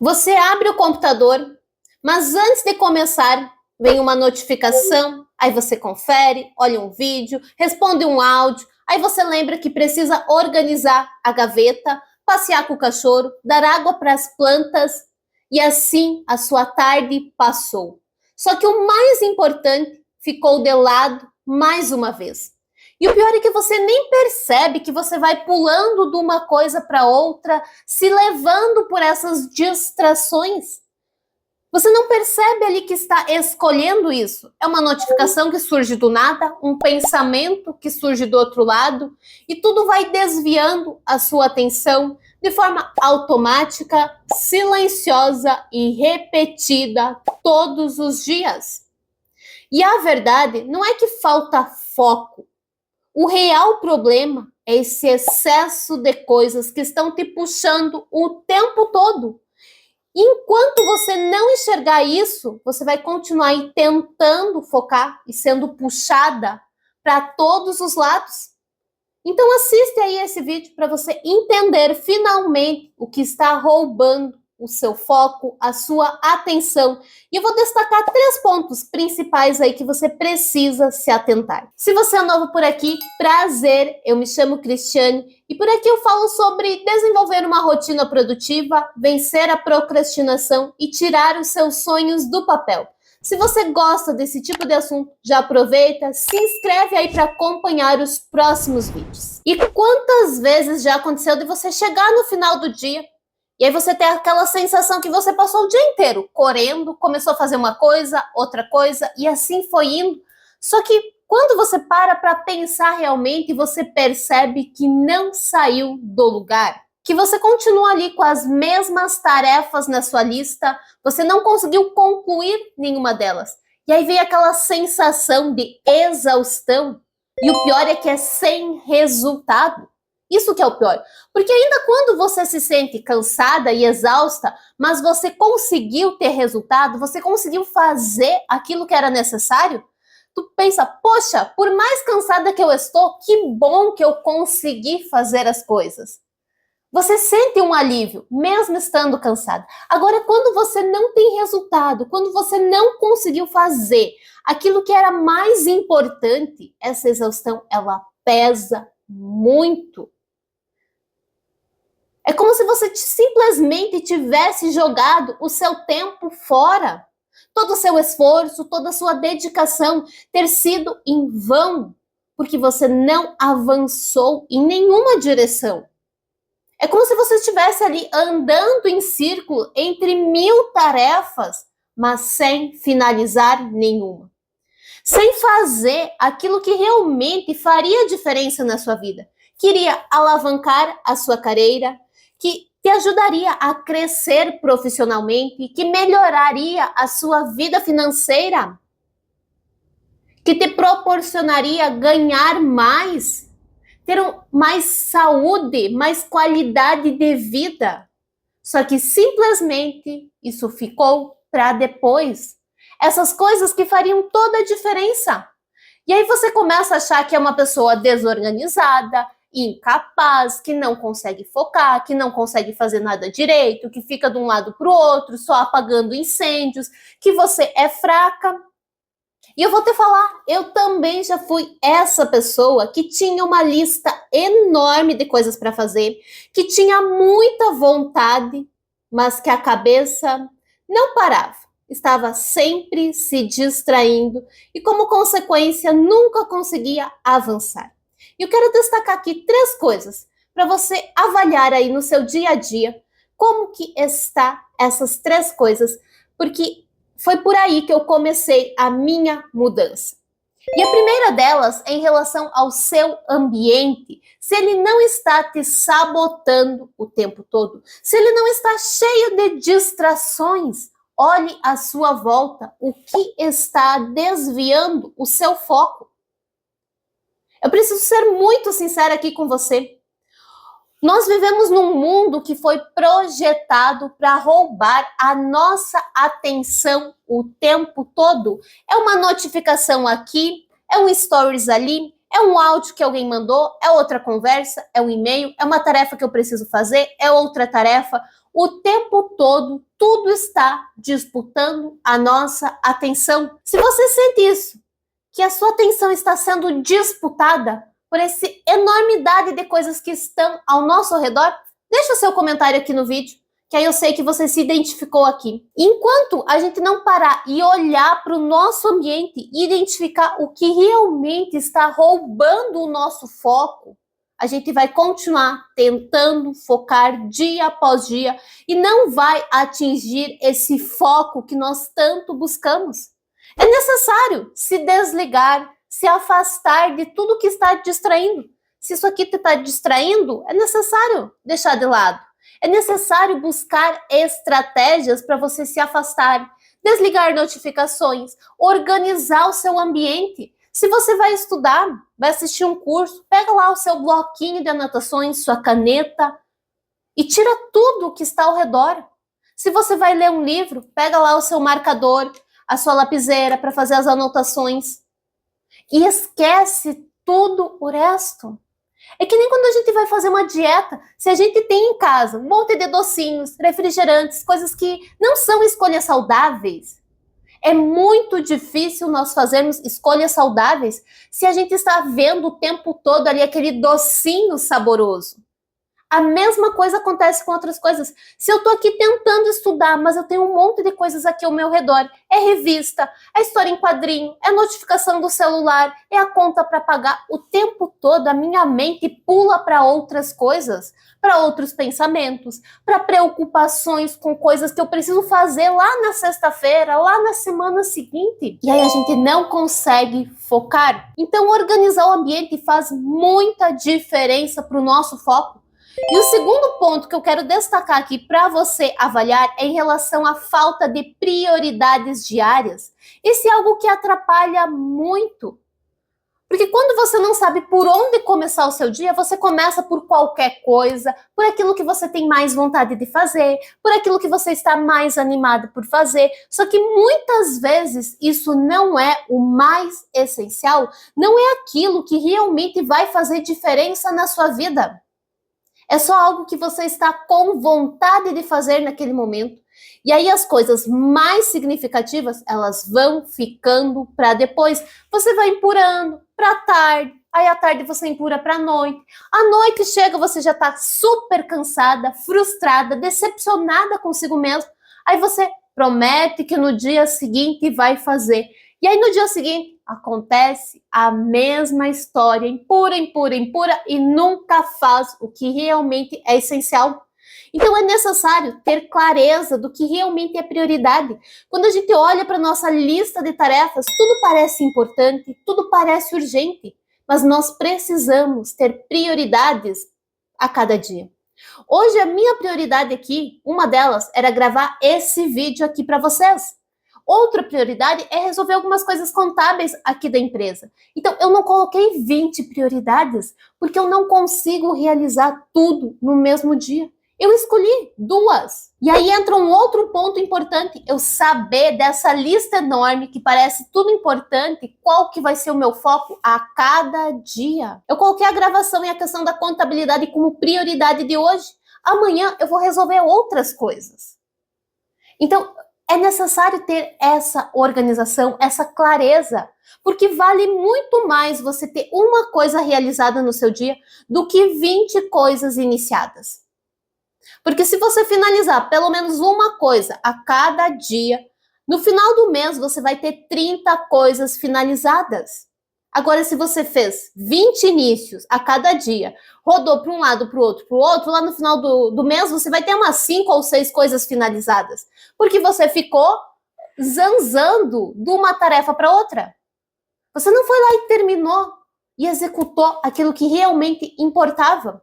Você abre o computador, mas antes de começar, vem uma notificação, aí você confere, olha um vídeo, responde um áudio, aí você lembra que precisa organizar a gaveta, passear com o cachorro, dar água para as plantas, e assim a sua tarde passou. Só que o mais importante ficou de lado mais uma vez. E o pior é que você nem percebe que você vai pulando de uma coisa para outra, se levando por essas distrações. Você não percebe ali que está escolhendo isso. É uma notificação que surge do nada, um pensamento que surge do outro lado, e tudo vai desviando a sua atenção de forma automática, silenciosa e repetida todos os dias. E a verdade não é que falta foco. O real problema é esse excesso de coisas que estão te puxando o tempo todo. Enquanto você não enxergar isso, você vai continuar aí tentando focar e sendo puxada para todos os lados. Então assiste aí esse vídeo para você entender finalmente o que está roubando o seu foco, a sua atenção. E eu vou destacar 3 pontos principais aí que você precisa se atentar. Se você é novo por aqui, prazer, eu me chamo Cristiane e por aqui eu falo sobre desenvolver uma rotina produtiva, vencer a procrastinação e tirar os seus sonhos do papel. Se você gosta desse tipo de assunto, já aproveita, se inscreve aí para acompanhar os próximos vídeos. E quantas vezes já aconteceu de você chegar no final do dia e aí você tem aquela sensação que você passou o dia inteiro correndo, começou a fazer uma coisa, outra coisa, e assim foi indo. Só que quando você para pensar realmente, você percebe que não saiu do lugar. Que você continua ali com as mesmas tarefas na sua lista, você não conseguiu concluir nenhuma delas. E aí vem aquela sensação de exaustão. E o pior é que é sem resultado. Isso que é o pior. Porque ainda quando você se sente cansada e exausta, mas você conseguiu ter resultado, você conseguiu fazer aquilo que era necessário, tu pensa, poxa, por mais cansada que eu estou, que bom que eu consegui fazer as coisas. Você sente um alívio, mesmo estando cansada. Agora, quando você não tem resultado, quando você não conseguiu fazer aquilo que era mais importante, essa exaustão, ela pesa muito. É como se você simplesmente tivesse jogado o seu tempo fora. Todo o seu esforço, toda a sua dedicação ter sido em vão, porque você não avançou em nenhuma direção. É como se você estivesse ali andando em círculo entre 1000 tarefas, mas sem finalizar nenhuma. Sem fazer aquilo que realmente faria diferença na sua vida. Que iria alavancar a sua carreira, que te ajudaria a crescer profissionalmente, que melhoraria a sua vida financeira, que te proporcionaria ganhar mais, ter mais saúde, mais qualidade de vida. Só que simplesmente isso ficou para depois. Essas coisas que fariam toda a diferença. E aí você começa a achar que é uma pessoa desorganizada, incapaz, que não consegue focar, que não consegue fazer nada direito, que fica de um lado para o outro, só apagando incêndios, que você é fraca. E eu vou te falar, eu também já fui essa pessoa que tinha uma lista enorme de coisas para fazer, que tinha muita vontade, mas que a cabeça não parava. Estava sempre se distraindo e, como consequência, nunca conseguia avançar. E eu quero destacar aqui 3 coisas para você avaliar aí no seu dia a dia como que está essas 3 coisas, porque foi por aí que eu comecei a minha mudança. E a primeira delas é em relação ao seu ambiente. Se ele não está te sabotando o tempo todo, se ele não está cheio de distrações, olhe à sua volta o que está desviando o seu foco. Eu preciso ser muito sincera aqui com você. Nós vivemos num mundo que foi projetado para roubar a nossa atenção o tempo todo. É uma notificação aqui, é um stories ali, é um áudio que alguém mandou, é outra conversa, é um e-mail, é uma tarefa que eu preciso fazer, é outra tarefa. O tempo todo, tudo está disputando a nossa atenção. Se você sente isso, que a sua atenção está sendo disputada por essa enormidade de coisas que estão ao nosso redor, deixa o seu comentário aqui no vídeo, que aí eu sei que você se identificou aqui. Enquanto a gente não parar e olhar para o nosso ambiente e identificar o que realmente está roubando o nosso foco, a gente vai continuar tentando focar dia após dia e não vai atingir esse foco que nós tanto buscamos. É necessário se desligar, se afastar de tudo que está distraindo. Se isso aqui te está distraindo, é necessário deixar de lado. É necessário buscar estratégias para você se afastar, desligar notificações, organizar o seu ambiente. Se você vai estudar, vai assistir um curso, pega lá o seu bloquinho de anotações, sua caneta e tira tudo que está ao redor. Se você vai ler um livro, pega lá o seu marcador, a sua lapiseira para fazer as anotações e esquece tudo o resto. É que nem quando a gente vai fazer uma dieta, se a gente tem em casa um monte de docinhos, refrigerantes, coisas que não são escolhas saudáveis, é muito difícil nós fazermos escolhas saudáveis se a gente está vendo o tempo todo ali aquele docinho saboroso. A mesma coisa acontece com outras coisas. Se eu estou aqui tentando estudar, mas eu tenho um monte de coisas aqui ao meu redor, é revista, é história em quadrinho, é notificação do celular, é a conta para pagar, o tempo todo a minha mente pula para outras coisas, para outros pensamentos, para preocupações com coisas que eu preciso fazer lá na sexta-feira, lá na semana seguinte. E aí a gente não consegue focar. Então organizar o ambiente faz muita diferença para o nosso foco. E o segundo ponto que eu quero destacar aqui para você avaliar é em relação à falta de prioridades diárias. Esse é algo que atrapalha muito. Porque quando você não sabe por onde começar o seu dia, você começa por qualquer coisa, por aquilo que você tem mais vontade de fazer, por aquilo que você está mais animado por fazer. Só que muitas vezes isso não é o mais essencial, não é aquilo que realmente vai fazer diferença na sua vida. É só algo que você está com vontade de fazer naquele momento. E aí as coisas mais significativas, elas vão ficando para depois. Você vai empurrando para tarde, aí à tarde você empurra para a noite. A noite chega, você já está super cansada, frustrada, decepcionada consigo mesmo. Aí você promete que no dia seguinte vai fazer. E aí no dia seguinte acontece a mesma história, empurra e nunca faz o que realmente é essencial. Então é necessário ter clareza do que realmente é prioridade. Quando a gente olha para a nossa lista de tarefas, tudo parece importante, tudo parece urgente, mas nós precisamos ter prioridades a cada dia. Hoje a minha prioridade aqui, uma delas, era gravar esse vídeo aqui para vocês. Outra prioridade é resolver algumas coisas contábeis aqui da empresa. Então, eu não coloquei 20 prioridades, porque eu não consigo realizar tudo no mesmo dia. Eu escolhi 2. E aí entra um outro ponto importante, eu saber dessa lista enorme que parece tudo importante, qual que vai ser o meu foco a cada dia. Eu coloquei a gravação e a questão da contabilidade como prioridade de hoje. Amanhã eu vou resolver outras coisas. Então, é necessário ter essa organização, essa clareza, porque vale muito mais você ter uma coisa realizada no seu dia do que 20 coisas iniciadas. Porque se você finalizar pelo menos uma coisa a cada dia, no final do mês você vai ter 30 coisas finalizadas. Agora, se você fez 20 inícios a cada dia, rodou para um lado, para o outro, lá no final do mês você vai ter umas 5 ou 6 coisas finalizadas. Porque você ficou zanzando de uma tarefa para outra. Você não foi lá e terminou e executou aquilo que realmente importava.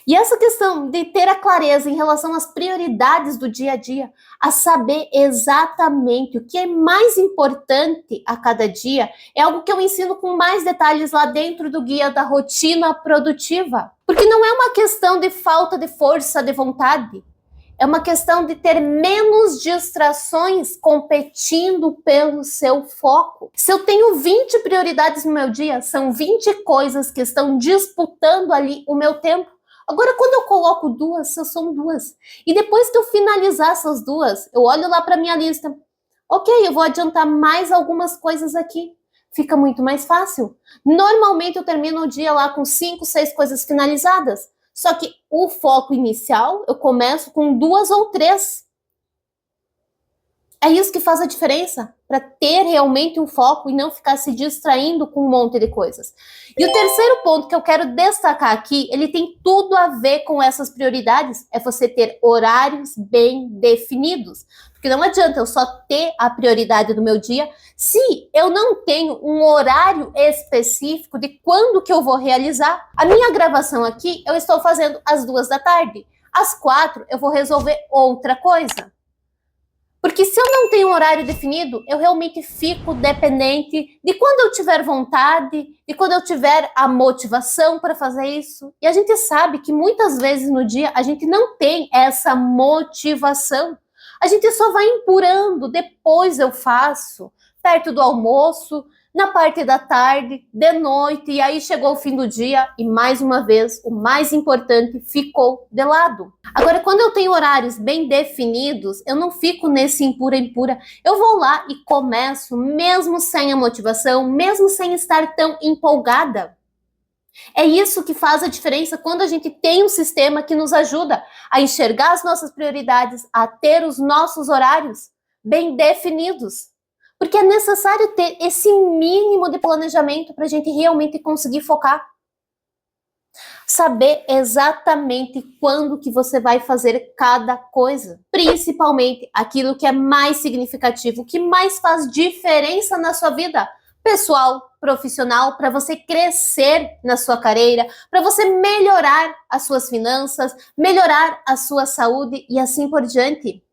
E essa questão de ter a clareza em relação às prioridades do dia a dia, a saber exatamente o que é mais importante a cada dia, é algo que eu ensino com mais detalhes lá dentro do guia da rotina produtiva. Porque não é uma questão de falta de força de vontade, é uma questão de ter menos distrações competindo pelo seu foco. Se eu tenho 20 prioridades no meu dia, são 20 coisas que estão disputando ali o meu tempo. Agora, quando eu coloco duas, só são duas. E depois que eu finalizar essas duas, eu olho lá para minha lista. Ok, eu vou adiantar mais algumas coisas aqui. Fica muito mais fácil. Normalmente eu termino o dia lá com 5, 6 coisas finalizadas. Só que o foco inicial, eu começo com 2 ou 3. É isso que faz a diferença, para ter realmente um foco e não ficar se distraindo com um monte de coisas. E o terceiro ponto que eu quero destacar aqui, ele tem tudo a ver com essas prioridades, é você ter horários bem definidos. Porque não adianta eu só ter a prioridade do meu dia se eu não tenho um horário específico de quando que eu vou realizar. A minha gravação aqui, eu estou fazendo às 2 da tarde. Às 4, eu vou resolver outra coisa. Porque se eu não tenho um horário definido, eu realmente fico dependente de quando eu tiver vontade, de quando eu tiver a motivação para fazer isso. E a gente sabe que muitas vezes no dia a gente não tem essa motivação. A gente só vai empurrando, depois eu faço, perto do almoço, na parte da tarde, de noite, e aí chegou o fim do dia e mais uma vez o mais importante ficou de lado. Agora, quando eu tenho horários bem definidos, eu não fico nesse empurra. Eu vou lá e começo, mesmo sem a motivação, mesmo sem estar tão empolgada. É isso que faz a diferença quando a gente tem um sistema que nos ajuda a enxergar as nossas prioridades, a ter os nossos horários bem definidos. Porque é necessário ter esse mínimo de planejamento para a gente realmente conseguir focar. Saber exatamente quando que você vai fazer cada coisa. Principalmente aquilo que é mais significativo, o que mais faz diferença na sua vida pessoal, profissional, para você crescer na sua carreira, para você melhorar as suas finanças, melhorar a sua saúde e assim por diante.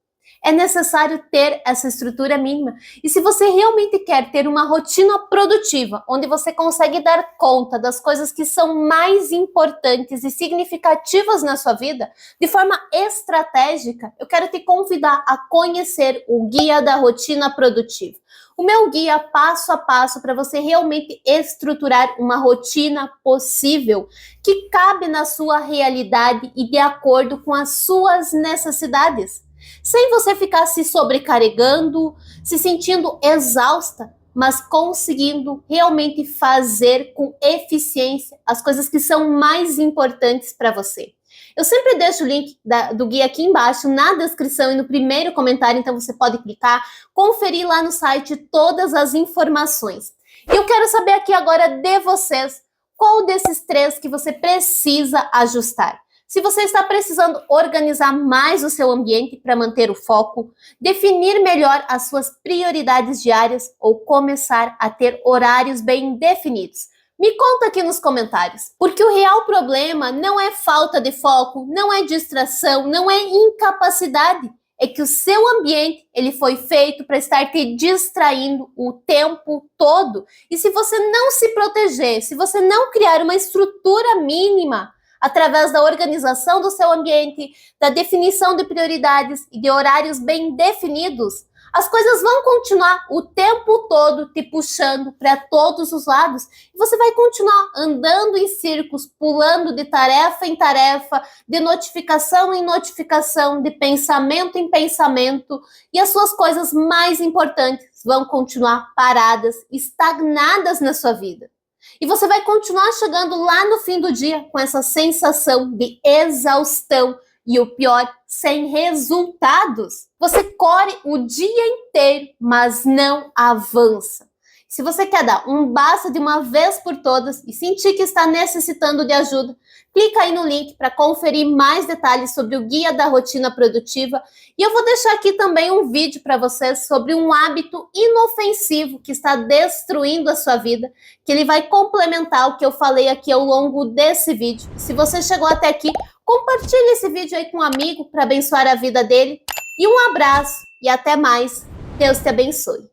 É necessário ter essa estrutura mínima. E se você realmente quer ter uma rotina produtiva, onde você consegue dar conta das coisas que são mais importantes e significativas na sua vida, de forma estratégica, eu quero te convidar a conhecer o Guia da Rotina Produtiva. O meu guia passo a passo para você realmente estruturar uma rotina possível que cabe na sua realidade e de acordo com as suas necessidades. Sem você ficar se sobrecarregando, se sentindo exausta, mas conseguindo realmente fazer com eficiência as coisas que são mais importantes para você. Eu sempre deixo o link do guia aqui embaixo, na descrição e no primeiro comentário, então você pode clicar, conferir lá no site todas as informações. E eu quero saber aqui agora de vocês, qual desses 3 que você precisa ajustar. Se você está precisando organizar mais o seu ambiente para manter o foco, definir melhor as suas prioridades diárias ou começar a ter horários bem definidos. Me conta aqui nos comentários, porque o real problema não é falta de foco, não é distração, não é incapacidade. É que o seu ambiente ele foi feito para estar te distraindo o tempo todo. E se você não se proteger, se você não criar uma estrutura mínima, através da organização do seu ambiente, da definição de prioridades e de horários bem definidos, as coisas vão continuar o tempo todo te puxando para todos os lados. E você vai continuar andando em círculos, pulando de tarefa em tarefa, de notificação em notificação, de pensamento em pensamento, e as suas coisas mais importantes vão continuar paradas, estagnadas na sua vida. E você vai continuar chegando lá no fim do dia com essa sensação de exaustão e o pior, sem resultados. Você corre o dia inteiro, mas não avança. Se você quer dar um basta de uma vez por todas e sentir que está necessitando de ajuda, clica aí no link para conferir mais detalhes sobre o Guia da Rotina Produtiva. E eu vou deixar aqui também um vídeo para vocês sobre um hábito inofensivo que está destruindo a sua vida, que ele vai complementar o que eu falei aqui ao longo desse vídeo. Se você chegou até aqui, compartilhe esse vídeo aí com um amigo para abençoar a vida dele. E um abraço e até mais. Deus te abençoe.